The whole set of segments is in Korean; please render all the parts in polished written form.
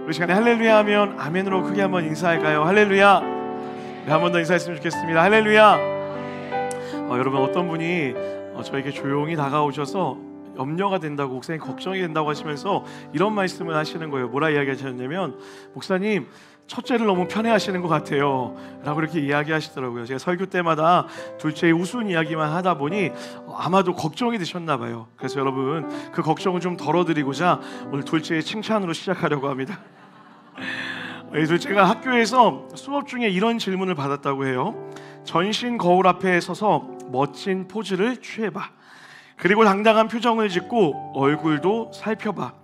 우리 시간에 할렐루야 하면 아멘으로 크게 한번 인사할까요? 할렐루야. 네, 한 번 더 인사했으면 좋겠습니다. 할렐루야. 여러분, 어떤 분이 저에게 조용히 다가오셔서 염려가 된다고, 목사님 걱정이 된다고 하시면서 이런 말씀을 하시는 거예요. 뭐라 이야기하셨냐면, 목사님 첫째를 너무 편애하시는 것 같아요 라고 이렇게 이야기하시더라고요. 제가 설교 때마다 둘째의 우스운 이야기만 하다 보니 아마도 걱정이 되셨나 봐요. 그래서 여러분, 그 걱정을 좀 덜어드리고자 오늘 둘째의 칭찬으로 시작하려고 합니다. 둘째가 학교에서 수업 중에 이런 질문을 받았다고 해요. 전신 거울 앞에 서서 멋진 포즈를 취해봐. 그리고 당당한 표정을 짓고 얼굴도 살펴봐.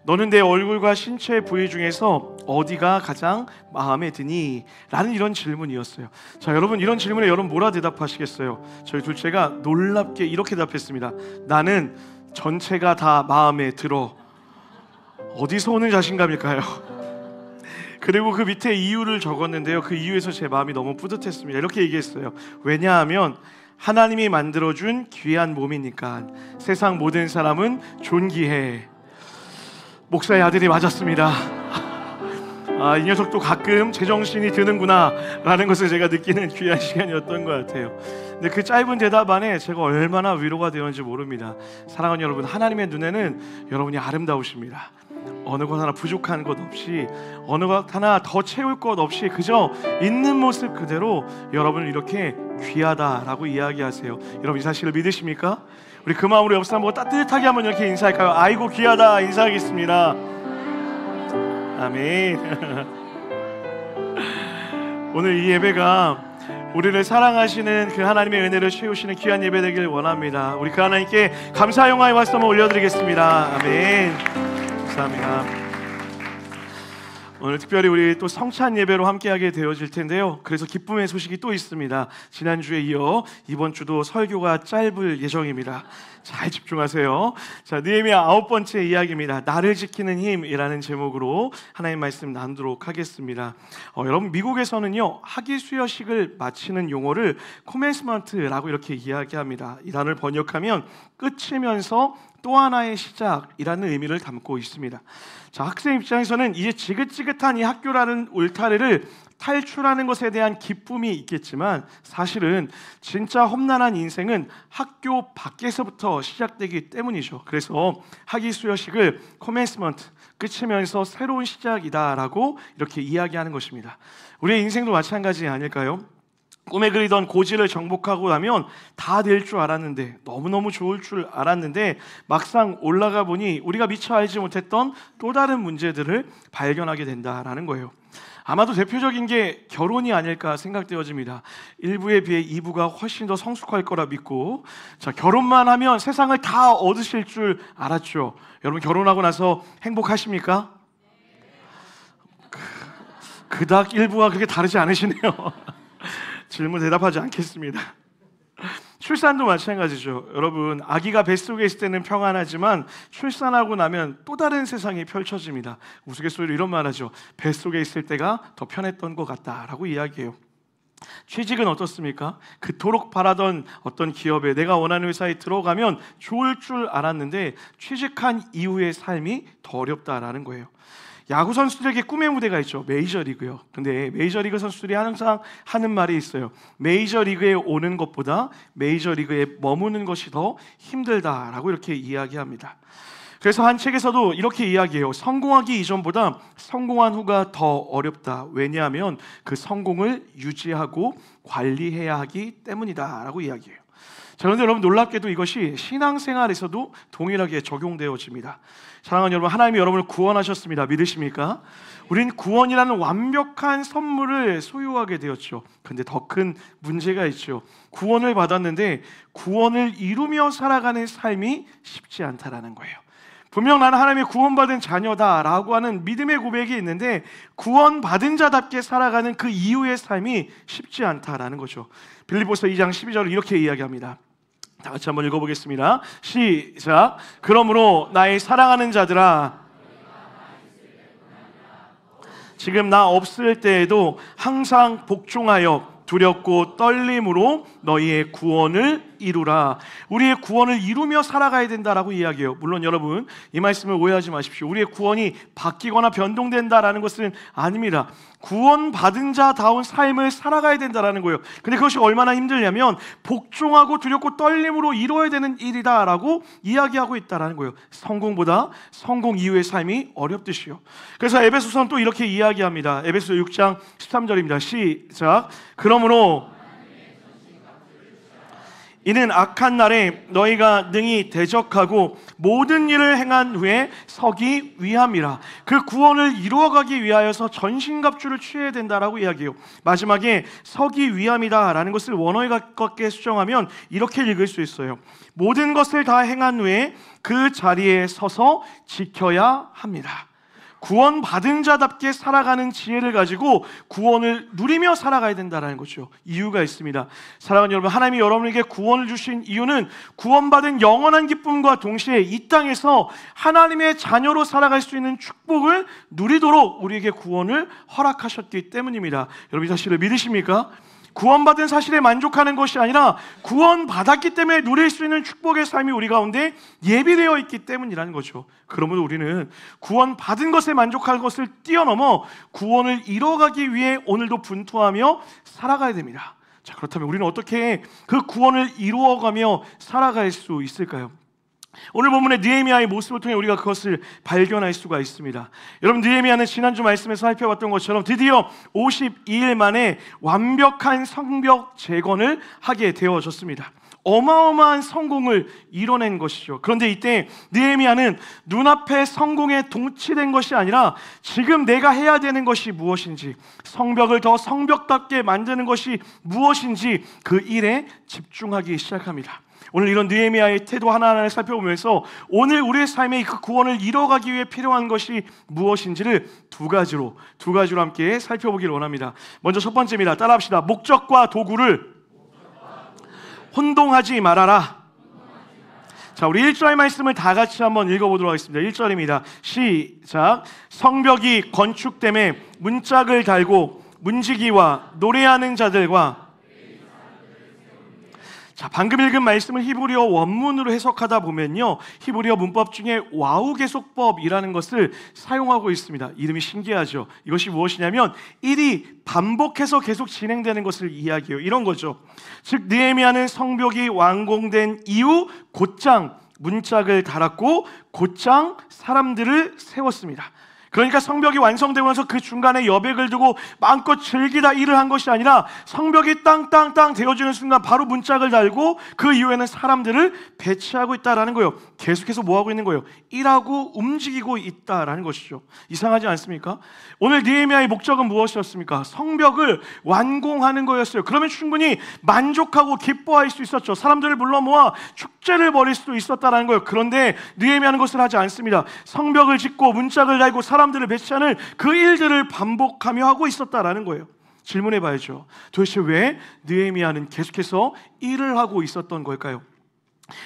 너는 내 얼굴과 신체 부위 중에서 어디가 가장 마음에 드니? 라는 이런 질문이었어요. 자, 여러분, 이런 질문에 여러분 뭐라 대답하시겠어요? 저희 둘째가 놀랍게 이렇게 답했습니다. 나는 전체가 다 마음에 들어. 어디서 오는 자신감일까요? 그리고 그 밑에 이유를 적었는데요, 그 이유에서 제 마음이 너무 뿌듯했습니다. 이렇게 얘기했어요. 왜냐하면 하나님이 만들어준 귀한 몸이니까. 세상 모든 사람은 존귀해. 목사의 아들이 맞았습니다. 이 녀석도 가끔 제정신이 드는구나 라는 것을 제가 느끼는 귀한 시간이었던 것 같아요. 근데 그 짧은 대답 안에 제가 얼마나 위로가 되었는지 모릅니다. 사랑하는 여러분, 하나님의 눈에는 여러분이 아름다우십니다. 어느 것 하나 부족한 것 없이, 어느 것 하나 더 채울 것 없이 그저 있는 모습 그대로 여러분을 이렇게 귀하다라고 이야기하세요. 여러분, 이 사실을 믿으십니까? 우리 그 마음으로 옆 사람 보고 따뜻하게 한번 이렇게 인사할까요? 아이고 귀하다 인사하겠습니다. 아멘. 오늘 이 예배가 우리를 사랑하시는 그 하나님의 은혜를 채우시는 귀한 예배 되길 원합니다. 우리 그 하나님께 감사 영화의 박수 한번 올려드리겠습니다. 아멘. 감사합니다. 오늘 특별히 우리 또 성찬 예배로 함께하게 되어질 텐데요, 그래서 기쁨의 소식이 또 있습니다. 지난주에 이어 이번 주도 설교가 짧을 예정입니다. 잘 집중하세요. 자, 느헤미야 9번째 이야기입니다. 나를 지키는 힘이라는 제목으로 하나님 말씀 나누도록 하겠습니다. 여러분, 미국에서는요, 학위 수여식을 마치는 용어를 코멘스먼트라고 이렇게 이야기합니다. 이 단어를 번역하면 끝이면서 또 하나의 시작이라는 의미를 담고 있습니다. 자, 학생 입장에서는 이제 지긋지긋한 이 학교라는 울타리를 탈출하는 것에 대한 기쁨이 있겠지만, 사실은 진짜 험난한 인생은 학교 밖에서부터 시작되기 때문이죠. 그래서 학위 수여식을 코멘스먼트, 끝이면서 새로운 시작이다라고 이렇게 이야기하는 것입니다. 우리의 인생도 마찬가지 아닐까요? 꿈에 그리던 고지를 정복하고 나면 다 될 줄 알았는데, 너무너무 좋을 줄 알았는데, 막상 올라가 보니 우리가 미처 알지 못했던 또 다른 문제들을 발견하게 된다라는 거예요. 아마도 대표적인 게 결혼이 아닐까 생각되어집니다. 1부에 비해 2부가 훨씬 더 성숙할 거라 믿고, 자, 결혼만 하면 세상을 다 얻으실 줄 알았죠. 여러분, 결혼하고 나서 행복하십니까? 그닥 1부와 그렇게 다르지 않으시네요. 질문 대답하지 않겠습니다. 출산도 마찬가지죠. 여러분, 아기가 뱃속에 있을 때는 평안하지만 출산하고 나면 또 다른 세상이 펼쳐집니다. 우스갯소리로 이런 말 하죠. 뱃속에 있을 때가 더 편했던 것 같다라고 이야기해요. 취직은 어떻습니까? 그토록 바라던 어떤 기업에, 내가 원하는 회사에 들어가면 좋을 줄 알았는데 취직한 이후의 삶이 더 어렵다라는 거예요. 야구 선수들에게 꿈의 무대가 있죠. 메이저리그요. 근데 메이저리그 선수들이 항상 하는 말이 있어요. 메이저리그에 오는 것보다 메이저리그에 머무는 것이 더 힘들다라고 이렇게 이야기합니다. 그래서 한 책에서도 이렇게 이야기해요. 성공하기 이전보다 성공한 후가 더 어렵다. 왜냐하면 그 성공을 유지하고 관리해야 하기 때문이다 라고 이야기해요. 자, 그런데 여러분, 놀랍게도 이것이 신앙생활에서도 동일하게 적용되어집니다. 사랑하는 여러분, 하나님이 여러분을 구원하셨습니다. 믿으십니까? 우린 구원이라는 완벽한 선물을 소유하게 되었죠. 그런데 더 큰 문제가 있죠. 구원을 받았는데 구원을 이루며 살아가는 삶이 쉽지 않다라는 거예요. 분명 나는 하나님의 구원받은 자녀다라고 하는 믿음의 고백이 있는데, 구원받은 자답게 살아가는 그 이후의 삶이 쉽지 않다라는 거죠. 빌립보서 2장 12절을 이렇게 이야기합니다. 다 같이 한번 읽어보겠습니다. 시작. 그러므로 나의 사랑하는 자들아, 지금 나 없을 때에도 항상 복종하여 두렵고 떨림으로 너희의 구원을 이루라. 우리의 구원을 이루며 살아가야 된다라고 이야기해요. 물론 여러분, 이 말씀을 오해하지 마십시오. 우리의 구원이 바뀌거나 변동된다라는 것은 아닙니다. 구원받은 자다운 삶을 살아가야 된다라는 거예요. 근데 그것이 얼마나 힘들냐면 복종하고 두렵고 떨림으로 이루어야 되는 일이다라고 이야기하고 있다라는 거예요. 성공보다 성공 이후의 삶이 어렵듯이요. 그래서 에베소서는 또 이렇게 이야기합니다. 에베소 6장 13절입니다. 시작. 그러므로 이는 악한 날에 너희가 능히 대적하고 모든 일을 행한 후에 서기 위함이라. 그 구원을 이루어가기 위하여서 전신갑주를 취해야 된다라고 이야기해요. 마지막에 서기 위함이다 라는 것을 원어에 가깝게 수정하면 이렇게 읽을 수 있어요. 모든 것을 다 행한 후에 그 자리에 서서 지켜야 합니다. 구원받은 자답게 살아가는 지혜를 가지고 구원을 누리며 살아가야 된다는 거죠. 이유가 있습니다. 사랑하는 여러분, 하나님이 여러분에게 구원을 주신 이유는 구원받은 영원한 기쁨과 동시에 이 땅에서 하나님의 자녀로 살아갈 수 있는 축복을 누리도록 우리에게 구원을 허락하셨기 때문입니다. 여러분, 이 사실을 믿으십니까? 구원받은 사실에 만족하는 것이 아니라 구원받았기 때문에 누릴 수 있는 축복의 삶이 우리 가운데 예비되어 있기 때문이라는 거죠. 그러므로 우리는 구원받은 것에 만족할 것을 뛰어넘어 구원을 이뤄가기 위해 오늘도 분투하며 살아가야 됩니다. 자, 그렇다면 우리는 어떻게 그 구원을 이루어가며 살아갈 수 있을까요? 오늘 본문의 느헤미야의 모습을 통해 우리가 그것을 발견할 수가 있습니다. 여러분, 느헤미야는 지난주 말씀에서 살펴봤던 것처럼 드디어 52일 만에 완벽한 성벽 재건을 하게 되어졌습니다. 어마어마한 성공을 이뤄낸 것이죠. 그런데 이때 느헤미야는 눈앞의 성공에 동치된 것이 아니라 지금 내가 해야 되는 것이 무엇인지, 성벽을 더 성벽답게 만드는 것이 무엇인지 그 일에 집중하기 시작합니다. 오늘 이런 느헤미야의 태도 하나하나를 살펴보면서 오늘 우리의 삶의 그 구원을 이뤄가기 위해 필요한 것이 무엇인지를 두 가지로 함께 살펴보기를 원합니다. 먼저 첫 번째입니다. 따라합시다. 목적과 도구를 혼동하지 말아라. 자, 우리 1절 말씀을 다 같이 한번 읽어보도록 하겠습니다. 1절입니다. 시작. 성벽이 건축됨에 문짝을 달고 문지기와 노래하는 자들과. 자, 방금 읽은 말씀을 히브리어 원문으로 해석하다 보면요, 히브리어 문법 중에 와우 계속법이라는 것을 사용하고 있습니다. 이름이 신기하죠. 이것이 무엇이냐면 일이 반복해서 계속 진행되는 것을 이야기해요. 이런 거죠. 즉 느헤미야는 성벽이 완공된 이후 곧장 문짝을 달았고 곧장 사람들을 세웠습니다. 그러니까 성벽이 완성되고 나서 그 중간에 여백을 두고 마음껏 즐기다 일을 한 것이 아니라 성벽이 땅땅땅 되어지는 순간 바로 문짝을 달고 그 이후에는 사람들을 배치하고 있다라는 거예요. 계속해서 뭐하고 있는 거예요? 일하고 움직이고 있다라는 것이죠. 이상하지 않습니까? 오늘 느헤미야의 목적은 무엇이었습니까? 성벽을 완공하는 거였어요. 그러면 충분히 만족하고 기뻐할 수 있었죠. 사람들을 불러 모아 축제를 벌일 수도 있었다라는 거예요. 그런데 느헤미야는 것을 하지 않습니다. 성벽을 짓고 문짝을 달고 사람들을 배치하는 그 일들을 반복하며 하고 있었다라는 거예요. 질문해 봐야죠. 도대체 왜 느헤미야는 계속해서 일을 하고 있었던 걸까요?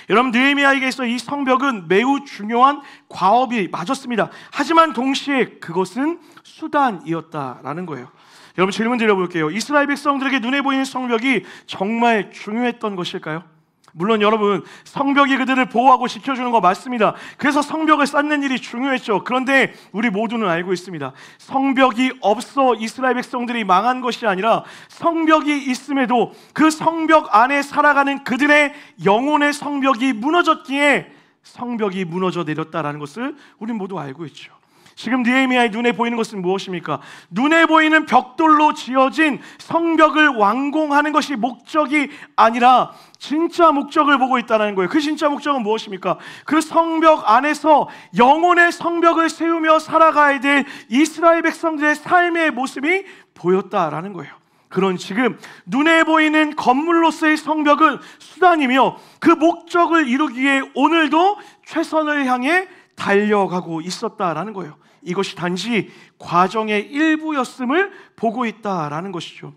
여러분, 느헤미야에게 있어 이 성벽은 매우 중요한 과업이 맞았습니다. 하지만 동시에 그것은 수단이었다라는 거예요. 여러분, 질문 드려볼게요. 이스라엘 백성들에게 눈에 보이는 성벽이 정말 중요했던 것일까요? 물론 여러분, 성벽이 그들을 보호하고 지켜주는 거 맞습니다. 그래서 성벽을 쌓는 일이 중요했죠. 그런데 우리 모두는 알고 있습니다. 성벽이 없어 이스라엘 백성들이 망한 것이 아니라 성벽이 있음에도 그 성벽 안에 살아가는 그들의 영혼의 성벽이 무너졌기에 성벽이 무너져 내렸다라는 것을 우리 모두 알고 있죠. 지금 느헤미야의 눈에 보이는 것은 무엇입니까? 눈에 보이는 벽돌로 지어진 성벽을 완공하는 것이 목적이 아니라 진짜 목적을 보고 있다는 거예요. 그 진짜 목적은 무엇입니까? 그 성벽 안에서 영혼의 성벽을 세우며 살아가야 될 이스라엘 백성들의 삶의 모습이 보였다라는 거예요. 그런 지금 눈에 보이는 건물로서의 성벽은 수단이며 그 목적을 이루기 위해 오늘도 최선을 향해 달려가고 있었다라는 거예요. 이것이 단지 과정의 일부였음을 보고 있다라는 것이죠.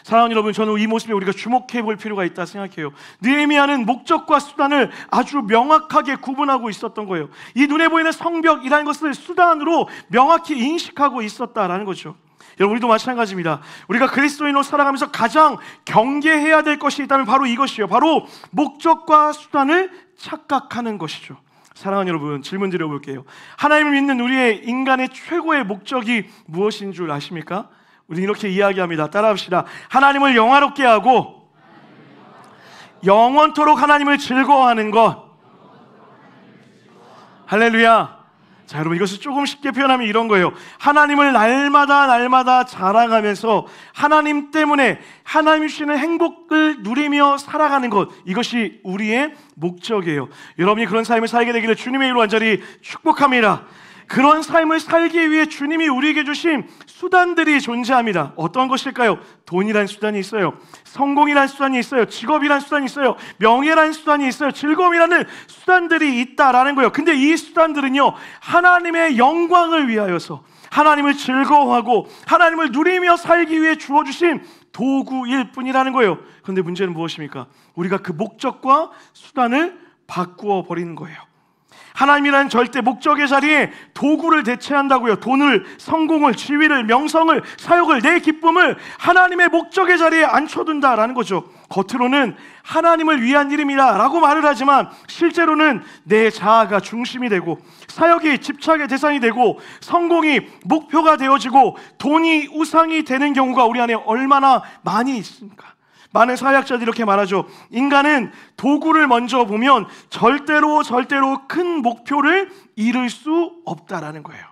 사랑하는 여러분, 저는 이 모습에 우리가 주목해 볼 필요가 있다 생각해요. 느헤미야는 목적과 수단을 아주 명확하게 구분하고 있었던 거예요. 이 눈에 보이는 성벽이라는 것을 수단으로 명확히 인식하고 있었다라는 거죠. 여러분, 우리도 마찬가지입니다. 우리가 그리스도인으로 살아가면서 가장 경계해야 될 것이 있다면 바로 이것이요, 바로 목적과 수단을 착각하는 것이죠. 사랑하는 여러분, 질문 드려볼게요. 하나님을 믿는 우리의 인간의 최고의 목적이 무엇인 줄 아십니까? 우리는 이렇게 이야기합니다. 따라합시다. 하나님을 영화롭게 하고 영원토록 하나님을 즐거워하는 것. 할렐루야. 자, 여러분, 이것을 조금 쉽게 표현하면 이런 거예요. 하나님을 날마다 자랑하면서 하나님 때문에 하나님 주시는 행복을 누리며 살아가는 것, 이것이 우리의 목적이에요. 여러분이 그런 삶을 살게 되기를 주님의 이름으로 간절히 축복합니다. 그런 삶을 살기 위해 주님이 우리에게 주신 수단들이 존재합니다. 어떤 것일까요? 돈이라는 수단이 있어요. 성공이라는 수단이 있어요. 직업이라는 수단이 있어요. 명예라는 수단이 있어요. 즐거움이라는 수단들이 있다라는 거예요. 근데 이 수단들은요, 하나님의 영광을 위하여서 하나님을 즐거워하고 하나님을 누리며 살기 위해 주어주신 도구일 뿐이라는 거예요. 그런데 문제는 무엇입니까? 우리가 그 목적과 수단을 바꾸어 버리는 거예요. 하나님이라는 절대 목적의 자리에 도구를 대체한다고요. 돈을, 성공을, 지위를, 명성을, 사역을, 내 기쁨을 하나님의 목적의 자리에 앉혀둔다라는 거죠. 겉으로는 하나님을 위한 일입니다 라고 말을 하지만 실제로는 내 자아가 중심이 되고, 사역이 집착의 대상이 되고, 성공이 목표가 되어지고, 돈이 우상이 되는 경우가 우리 안에 얼마나 많이 있습니까? 많은 사회학자들이 이렇게 말하죠. 인간은 도구를 먼저 보면 절대로 큰 목표를 이룰 수 없다라는 거예요.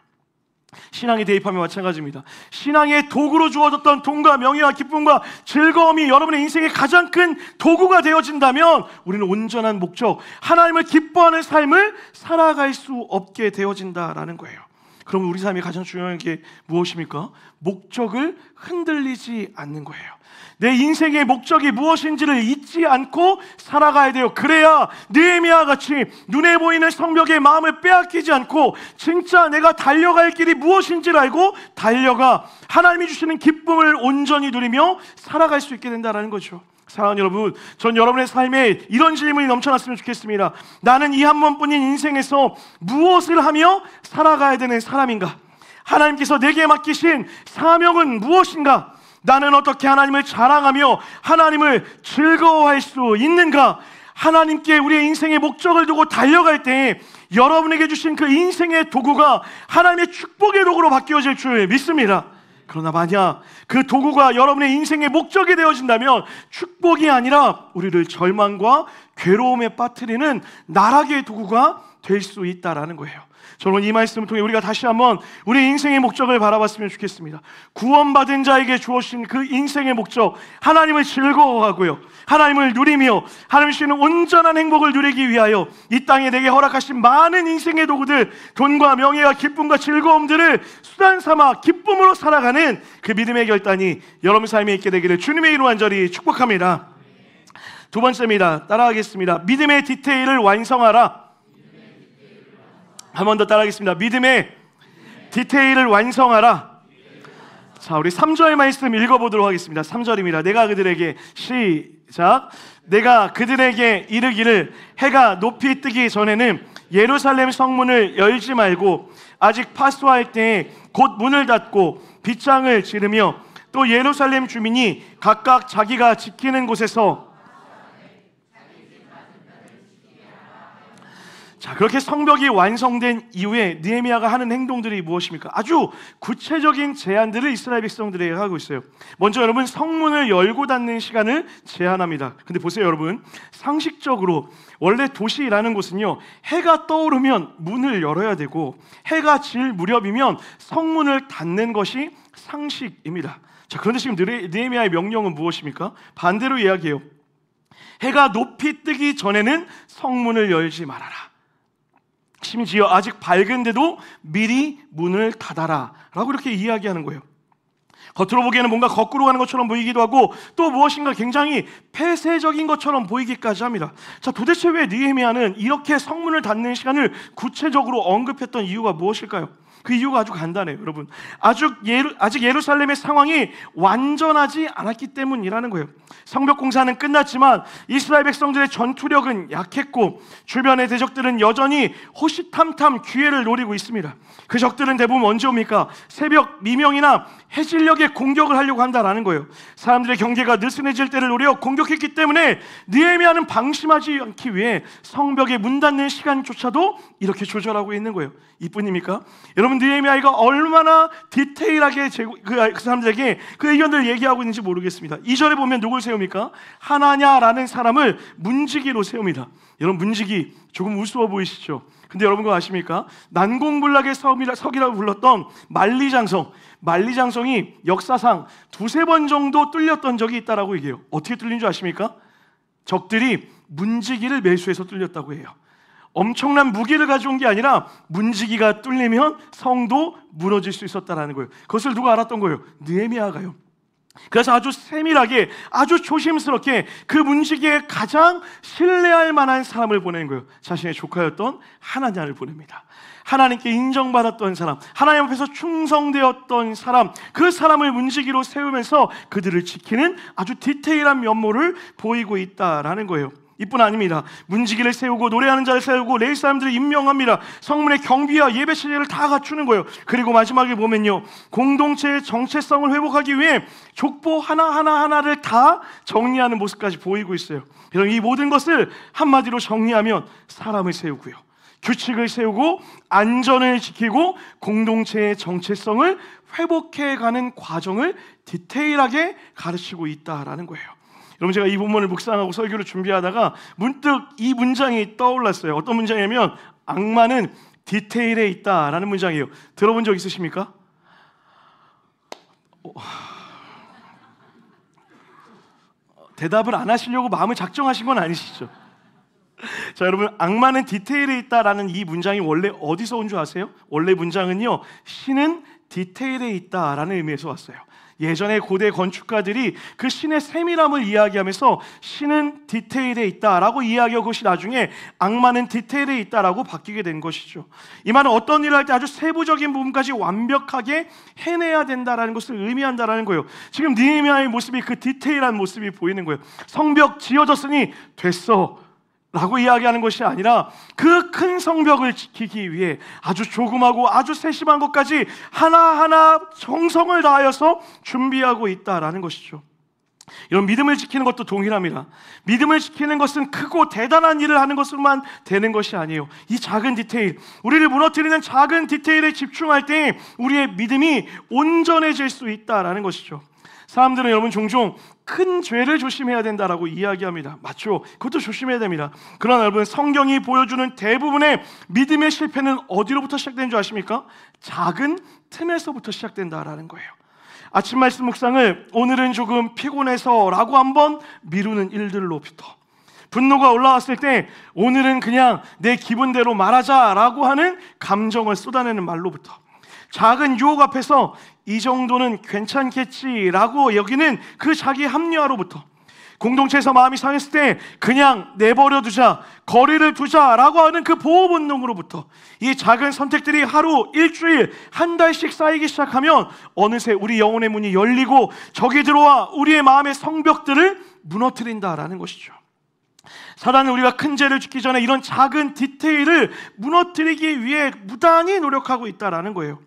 신앙에 대입하면 마찬가지입니다. 신앙의 도구로 주어졌던 돈과 명예와 기쁨과 즐거움이 여러분의 인생의 가장 큰 도구가 되어진다면 우리는 온전한 목적, 하나님을 기뻐하는 삶을 살아갈 수 없게 되어진다라는 거예요. 그럼 우리 삶의 가장 중요한 게 무엇입니까? 목적을 흔들리지 않는 거예요. 내 인생의 목적이 무엇인지를 잊지 않고 살아가야 돼요. 그래야 느헤미야 같이 눈에 보이는 성벽의 마음을 빼앗기지 않고 진짜 내가 달려갈 길이 무엇인지를 알고 달려가 하나님이 주시는 기쁨을 온전히 누리며 살아갈 수 있게 된다는 거죠. 사랑하는 여러분, 전 여러분의 삶에 이런 질문이 넘쳐났으면 좋겠습니다. 나는 이 한 번뿐인 인생에서 무엇을 하며 살아가야 되는 사람인가? 하나님께서 내게 맡기신 사명은 무엇인가? 나는 어떻게 하나님을 자랑하며 하나님을 즐거워할 수 있는가? 하나님께 우리의 인생의 목적을 두고 달려갈 때 여러분에게 주신 그 인생의 도구가 하나님의 축복의 도구로 바뀌어질 줄 믿습니다. 그러나 만약 그 도구가 여러분의 인생의 목적이 되어진다면 축복이 아니라 우리를 절망과 괴로움에 빠뜨리는 나락의 도구가 될 수 있다라는 거예요. 저는 이 말씀을 통해 우리가 다시 한번 우리 인생의 목적을 바라봤으면 좋겠습니다. 구원받은 자에게 주어진 그 인생의 목적, 하나님을 즐거워하고요, 하나님을 누리며 하나님 주시는 온전한 행복을 누리기 위하여 이 땅에 내게 허락하신 많은 인생의 도구들, 돈과 명예와 기쁨과 즐거움들을 수단 삼아 기쁨으로 살아가는 그 믿음의 결단이 여러분 삶에 있게 되기를 주님의 이름으로 간절히 축복합니다. 두 번째입니다. 따라하겠습니다. 믿음의 디테일을 완성하라. 한 번 더 따라하겠습니다. 믿음의 디테일을 완성하라. 자, 우리 3절 말씀 읽어보도록 하겠습니다. 3절입니다. 내가 그들에게, 시작, 내가 그들에게 이르기를 해가 높이 뜨기 전에는 예루살렘 성문을 열지 말고 아직 파수할 때에 곧 문을 닫고 빗장을 지르며 또 예루살렘 주민이 각각 자기가 지키는 곳에서, 자, 그렇게 성벽이 완성된 이후에 느헤미야가 하는 행동들이 무엇입니까? 아주 구체적인 제안들을 이스라엘 백성들에게 하고 있어요. 먼저 여러분, 성문을 열고 닫는 시간을 제한합니다. 근데 보세요 여러분, 상식적으로 원래 도시라는 곳은요, 해가 떠오르면 문을 열어야 되고 해가 질 무렵이면 성문을 닫는 것이 상식입니다. 자, 그런데 지금 느헤미야의 명령은 무엇입니까? 반대로 이야기해요. 해가 높이 뜨기 전에는 성문을 열지 말아라. 심지어 아직 밝은데도 미리 문을 닫아라 라고 이렇게 이야기하는 거예요. 겉으로 보기에는 뭔가 거꾸로 가는 것처럼 보이기도 하고 또 무엇인가 굉장히 폐쇄적인 것처럼 보이기까지 합니다. 자, 도대체 왜 느헤미야는 이렇게 성문을 닫는 시간을 구체적으로 언급했던 이유가 무엇일까요? 그 이유가 아주 간단해요, 여러분. 아직 예루살렘의 상황이 완전하지 않았기 때문이라는 거예요. 성벽 공사는 끝났지만 이스라엘 백성들의 전투력은 약했고 주변의 대적들은 여전히 호시탐탐 기회를 노리고 있습니다. 그 적들은 대부분 언제 옵니까? 새벽 미명이나 해질녘에 공격을 하려고 한다라는 거예요. 사람들의 경계가 느슨해질 때를 노려 공격했기 때문에 느헤미야는 방심하지 않기 위해 성벽의 문 닫는 시간조차도 이렇게 조절하고 있는 거예요. 이뿐입니까? 여러분, 느헤미야가 얼마나 디테일하게 그 사람들에게 그 의견들을 얘기하고 있는지 모르겠습니다. 2절에 보면 누굴 세웁니까? 하나냐라는 사람을 문지기로 세웁니다. 여러분, 문지기 조금 우스워 보이시죠? 근데 여러분 그거 아십니까? 난공불락의 석이라고 불렀던 만리장성이 역사상 2-3번 정도 뚫렸던 적이 있다라고 얘기해요. 어떻게 뚫린 줄 아십니까? 적들이 문지기를 매수해서 뚫렸다고 해요. 엄청난 무기를 가져온 게 아니라 문지기가 뚫리면 성도 무너질 수 있었다라는 거예요. 그것을 누가 알았던 거예요? 느헤미야가요. 그래서 아주 세밀하게, 아주 조심스럽게 그 문지기에 가장 신뢰할 만한 사람을 보내는 거예요. 자신의 조카였던 하나냐를 보냅니다. 하나님께 인정받았던 사람, 하나님 앞에서 충성되었던 사람, 그 사람을 문지기로 세우면서 그들을 지키는 아주 디테일한 면모를 보이고 있다라는 거예요. 이뿐 아닙니다. 문지기를 세우고 노래하는 자를 세우고 레위 사람들을 임명합니다. 성문의 경비와 예배 체제를 다 갖추는 거예요. 그리고 마지막에 보면요, 공동체의 정체성을 회복하기 위해 족보 하나를 다 정리하는 모습까지 보이고 있어요. 여러분, 이 모든 것을 한마디로 정리하면 사람을 세우고요, 규칙을 세우고 안전을 지키고 공동체의 정체성을 회복해가는 과정을 디테일하게 가르치고 있다라는 거예요. 여러분, 제가 이 본문을 묵상하고 설교를 준비하다가 문득 이 문장이 떠올랐어요. 어떤 문장이냐면 악마는 디테일에 있다라는 문장이에요. 들어본 적 있으십니까? 대답을 안 하시려고 마음을 작정하신 건 아니시죠? 자, 여러분, 악마는 디테일에 있다라는 이 문장이 원래 어디서 온 줄 아세요? 원래 문장은요, 신은 디테일에 있다라는 의미에서 왔어요. 예전에 고대 건축가들이 그 신의 세밀함을 이야기하면서 신은 디테일에 있다라고 이야기하고, 그것이 나중에 악마는 디테일에 있다라고 바뀌게 된 것이죠. 이 말은 어떤 일을 할 때 아주 세부적인 부분까지 완벽하게 해내야 된다라는 것을 의미한다라는 거예요. 지금 느헤미야의 모습이 그 디테일한 모습이 보이는 거예요. 성벽 지어졌으니 됐어 라고 이야기하는 것이 아니라 그 큰 성벽을 지키기 위해 아주 조그마고 아주 세심한 것까지 하나하나 정성을 다하여서 준비하고 있다라는 것이죠. 이런 믿음을 지키는 것도 동일합니다. 믿음을 지키는 것은 크고 대단한 일을 하는 것으로만 되는 것이 아니에요. 이 작은 디테일, 우리를 무너뜨리는 작은 디테일에 집중할 때 우리의 믿음이 온전해질 수 있다라는 것이죠. 사람들은 여러분 종종 큰 죄를 조심해야 된다라고 이야기합니다. 맞죠? 그것도 조심해야 됩니다. 그러나 여러분, 성경이 보여주는 대부분의 믿음의 실패는 어디로부터 시작되는 줄 아십니까? 작은 틈에서부터 시작된다라는 거예요. 아침 말씀 묵상을 오늘은 조금 피곤해서 라고 한번 미루는 일들로부터, 분노가 올라왔을 때 오늘은 그냥 내 기분대로 말하자 라고 하는 감정을 쏟아내는 말로부터, 작은 유혹 앞에서 이 정도는 괜찮겠지라고 여기는 그 자기 합리화로부터, 공동체에서 마음이 상했을 때 그냥 내버려 두자, 거리를 두자라고 하는 그 보호 본능으로부터, 이 작은 선택들이 하루, 일주일, 한 달씩 쌓이기 시작하면 어느새 우리 영혼의 문이 열리고 적이 들어와 우리의 마음의 성벽들을 무너뜨린다라는 것이죠. 사단은 우리가 큰 죄를 짓기 전에 이런 작은 디테일을 무너뜨리기 위해 무단히 노력하고 있다라는 거예요.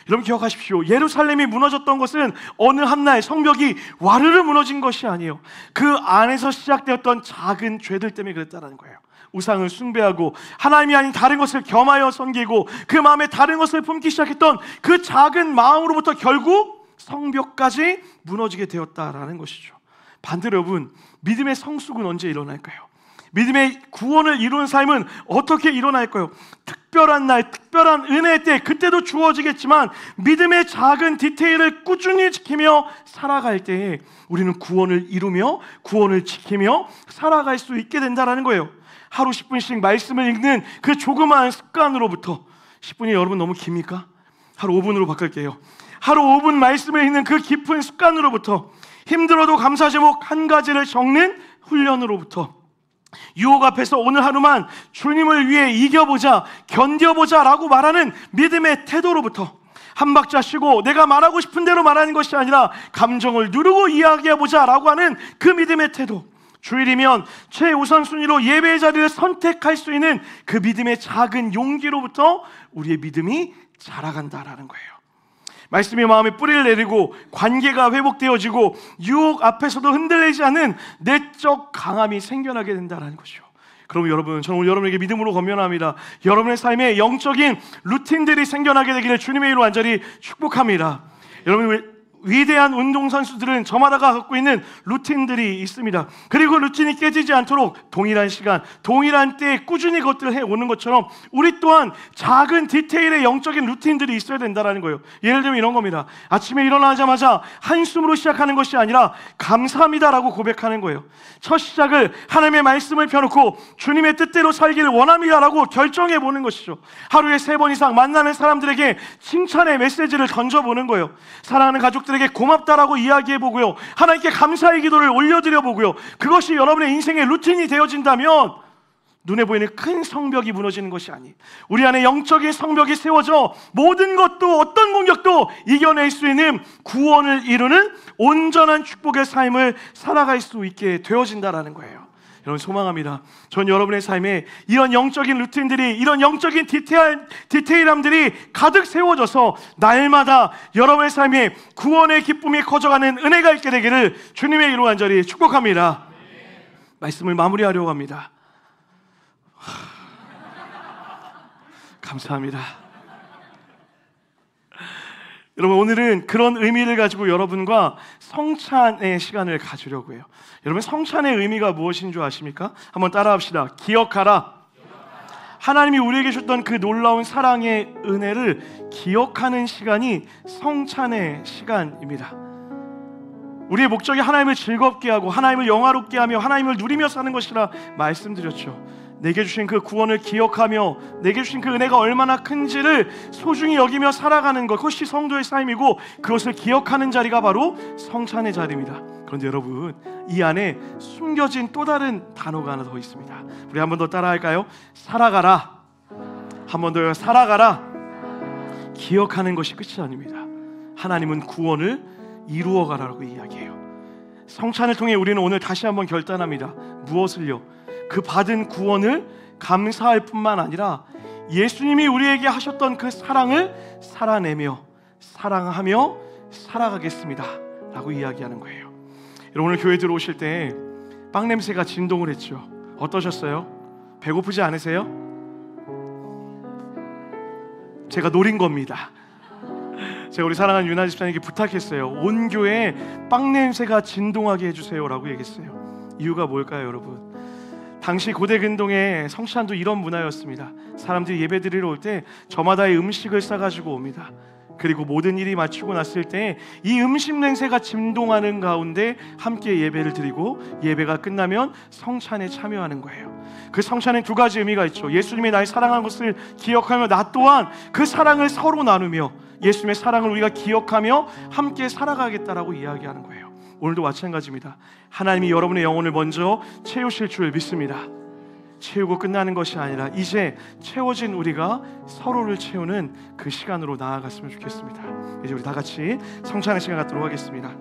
여러분 기억하십시오. 예루살렘이 무너졌던 것은 어느 한날 성벽이 와르르 무너진 것이 아니에요. 그 안에서 시작되었던 작은 죄들 때문에 그랬다는 거예요. 우상을 숭배하고 하나님이 아닌 다른 것을 겸하여 섬기고 그 마음에 다른 것을 품기 시작했던 그 작은 마음으로부터 결국 성벽까지 무너지게 되었다라는 것이죠. 반대로 여러분, 믿음의 성숙은 언제 일어날까요? 믿음의 구원을 이루는 삶은 어떻게 일어날까요? 특별한 날, 특별한 은혜 때 그때도 주어지겠지만 믿음의 작은 디테일을 꾸준히 지키며 살아갈 때에 우리는 구원을 이루며 구원을 지키며 살아갈 수 있게 된다는 거예요. 하루 10분씩 말씀을 읽는 그 조그마한 습관으로부터, 10분이 여러분 너무 깁니까? 하루 5분으로 바꿀게요. 하루 5분 말씀을 읽는 그 깊은 습관으로부터, 힘들어도 감사 제목 한 가지를 적는 훈련으로부터, 유혹 앞에서 오늘 하루만 주님을 위해 이겨보자, 견뎌보자 라고 말하는 믿음의 태도로부터 한 박자 쉬고 내가 말하고 싶은 대로 말하는 것이 아니라 감정을 누르고 이야기해보자 라고 하는 그 믿음의 태도, 주일이면 최우선순위로 예배의 자리를 선택할 수 있는 그 믿음의 작은 용기로부터 우리의 믿음이 자라간다라는 거예요. 말씀이 마음에 뿌리를 내리고 관계가 회복되어지고 유혹 앞에서도 흔들리지 않는 내적 강함이 생겨나게 된다는 것이죠. 그럼 여러분, 저는 오늘 여러분에게 믿음으로 권면합니다. 여러분의 삶에 영적인 루틴들이 생겨나게 되기를 주님의 이름으로 간절히 축복합니다. 여러분, 위대한 운동선수들은 저마다 갖고 있는 루틴들이 있습니다. 그리고 루틴이 깨지지 않도록 동일한 시간, 동일한 때에 꾸준히 그것들을 해오는 것처럼 우리 또한 작은 디테일의 영적인 루틴들이 있어야 된다는 거예요. 예를 들면 이런 겁니다. 아침에 일어나자마자 한숨으로 시작하는 것이 아니라 감사합니다라고 고백하는 거예요. 첫 시작을 하나님의 말씀을 펴놓고 주님의 뜻대로 살기를 원합니다라고 결정해보는 것이죠. 하루에 3번 이상 만나는 사람들에게 칭찬의 메시지를 던져보는 거예요. 사랑하는 가족들에게 고맙다라고 이야기해보고요, 하나님께 감사의 기도를 올려드려보고요. 그것이 여러분의 인생의 루틴이 되어진다면 눈에 보이는 큰 성벽이 무너지는 것이 아니, 우리 안에 영적인 성벽이 세워져 모든 것도 어떤 공격도 이겨낼 수 있는 구원을 이루는 온전한 축복의 삶을 살아갈 수 있게 되어진다라는 거예요. 여러분, 소망합니다. 전 여러분의 삶에 이런 영적인 루틴들이, 이런 영적인 디테일함들이 가득 세워져서 날마다 여러분의 삶에 구원의 기쁨이 커져가는 은혜가 있게 되기를 주님의 이름으로 간절히 축복합니다. 말씀을 마무리하려고 합니다. 감사합니다. 여러분, 오늘은 그런 의미를 가지고 여러분과 성찬의 시간을 가지려고 해요. 여러분, 성찬의 의미가 무엇인 줄 아십니까? 한번 따라합시다. 기억하라. 하나님이 우리에게 주셨던 그 놀라운 사랑의 은혜를 기억하는 시간이 성찬의 시간입니다. 우리의 목적이 하나님을 즐겁게 하고 하나님을 영화롭게 하며 하나님을 누리며 사는 것이라 말씀드렸죠. 내게 주신 그 구원을 기억하며 내게 주신 그 은혜가 얼마나 큰지를 소중히 여기며 살아가는 것, 그것이 성도의 삶이고 그것을 기억하는 자리가 바로 성찬의 자리입니다. 그런데 여러분, 이 안에 숨겨진 또 다른 단어가 하나 더 있습니다. 우리 한 번 더 따라할까요? 살아가라. 한 번 더요. 살아가라. 기억하는 것이 끝이 아닙니다. 하나님은 구원을 이루어가라고 이야기해요. 성찬을 통해 우리는 오늘 다시 한번 결단합니다. 무엇을요? 그 받은 구원을 감사할 뿐만 아니라 예수님이 우리에게 하셨던 그 사랑을 살아내며 사랑하며 살아가겠습니다 라고 이야기하는 거예요. 여러분, 오늘 교회 들어오실 때 빵 냄새가 진동을 했죠. 어떠셨어요? 배고프지 않으세요? 제가 노린 겁니다. 제가 우리 사랑하는 유나 집사님에게 부탁했어요. 온 교회에 빵 냄새가 진동하게 해주세요 라고 얘기했어요. 이유가 뭘까요, 여러분? 당시 고대 근동의 성찬도 이런 문화였습니다. 사람들이 예배 드리러 올 때 저마다의 음식을 싸가지고 옵니다. 그리고 모든 일이 마치고 났을 때 이 음식 냄새가 진동하는 가운데 함께 예배를 드리고 예배가 끝나면 성찬에 참여하는 거예요. 그 성찬엔 2가지 의미가 있죠. 예수님이 날 사랑한 것을 기억하며 나 또한 그 사랑을 서로 나누며 예수님의 사랑을 우리가 기억하며 함께 살아가겠다라고 이야기하는 거예요. 오늘도 마찬가지입니다. 하나님이 여러분의 영혼을 먼저 채우실 줄 믿습니다. 채우고 끝나는 것이 아니라 이제 채워진 우리가 서로를 채우는 그 시간으로 나아갔으면 좋겠습니다. 이제 우리 다 같이 성찬의 시간 갖도록 하겠습니다.